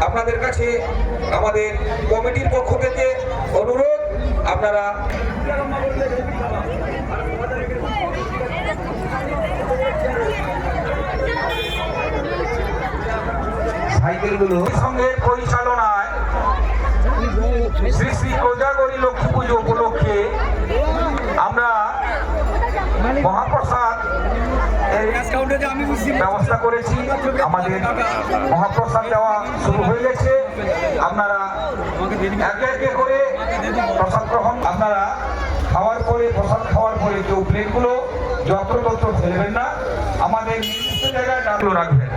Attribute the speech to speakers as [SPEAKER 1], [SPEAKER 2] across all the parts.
[SPEAKER 1] আপনাদের কাছে আমাদের কমিটির পক্ষ থেকে অনুরোধ, আপনারা সাইকেলগুলো সঙ্গে পরিচালনায় শ্রী শ্রী কোজাগরী লক্ষ্মী পুজো উপলক্ষে আমরা মহাপ্রসাদ ব্যবস্থা করেছি। আমাদের মহাপ্রসাদ দেওয়া শুরু হয়ে গেছে। আপনারা একে একে করে প্রসাদ গ্রহণ, আপনারা খাওয়ার পরে প্রসাদ খাওয়ার পরে কেউ প্লেটগুলো যত্রতত্র ফেলবেন না, আমাদের নির্দিষ্ট জায়গায় ডাকলো রাখবেন।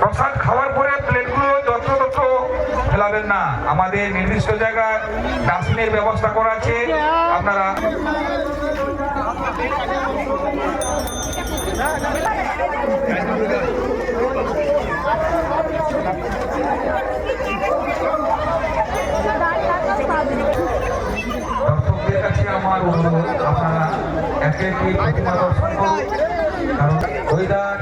[SPEAKER 1] প্রসাদ খাওয়ার পরে প্লেটগুলো যত্রতত্র ফেলাবেন না, আমাদের নির্দিষ্ট জায়গায় ডাস্টবিনের ব্যবস্থা করা আছে। আপনারা দর্শকদের কাছে আমার অনুরোধ, আপনারা একে একে প্রতিমা দর্শন করুন, কারণ ওয়েদার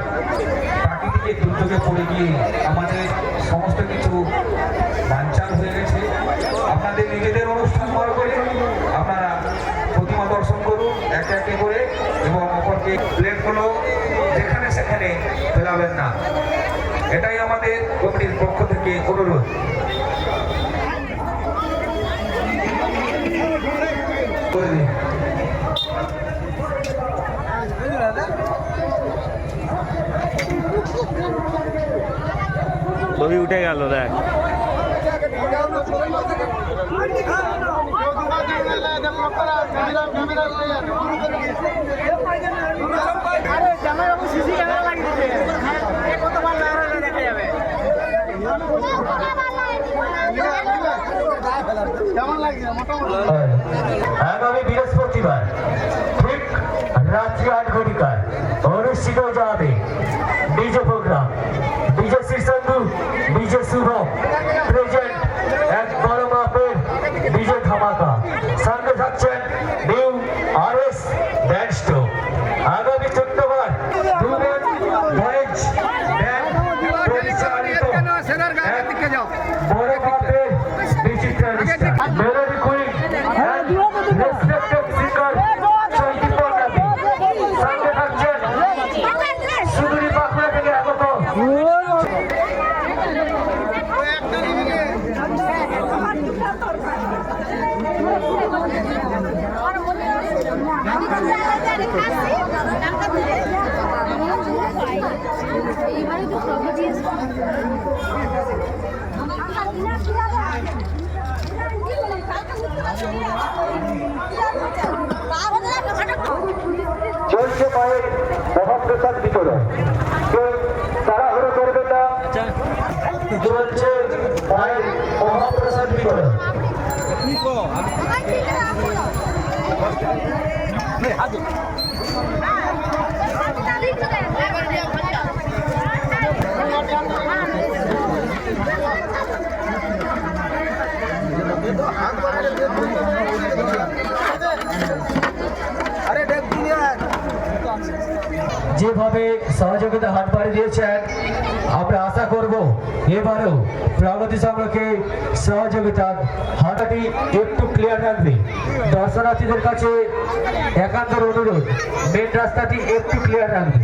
[SPEAKER 1] প্রাকৃতিক দুর্যোগে পড়ে গিয়ে আমাদের সমস্ত কিছু বানচাল হয়ে গেছে। আপনাদের নিজেদের অনুষ্ঠান করা করে আপনারা প্রতিমা দর্শন করুন একে একে করে, এবং অপরকে প্লেটগুলো যেখানে সেখানে ফেলাবেন না, এটাই আমাদের কমিটির পক্ষ থেকে অনুরোধ।
[SPEAKER 2] ছবি উঠে গেল, দেখ
[SPEAKER 3] আগামী বৃহস্পতিবার ঠিক রাত্রি 8 ঘটিকায় অনুষ্ঠিত যাবে DJ program. DJ Srichandu, DJ Shubham present, এক বড় মাপের ডিজে ধামাকা। সঙ্গে থাকছেন নিউ RS ব্যান্ড স্টো। আগামী শুক্রবার দুজন ভয়েস ব্যান্ড পরিচালিত বড় মাপের বিচিত্র মেলোডি কুইন রেসপেক্টেড সিঙ্গার চৈতি পল্লবী। সঙ্গে থাকছেন সুদূরী বাঁকুড়া থেকে আগত চলছে মায়ের মহাপ্রসাদ বিতরণ। কেউ তাড়াহুড়ো করবেন না, চলছে মায়ের মহাপ্রসাদ বিতরণ। যেভাবে সহযোগিতা হাত বাড়িয়ে দিয়েছেন, আমরা আশা করব এবারেও প্রগতি সংঘকে সহযোগিতার হাতটি একটু ক্লিয়ার রাখবে। দর্শনার্থীদের কাছে একান্ত অনুরোধ, মেন রাস্তাটি একটু ক্লিয়ার রাখবে।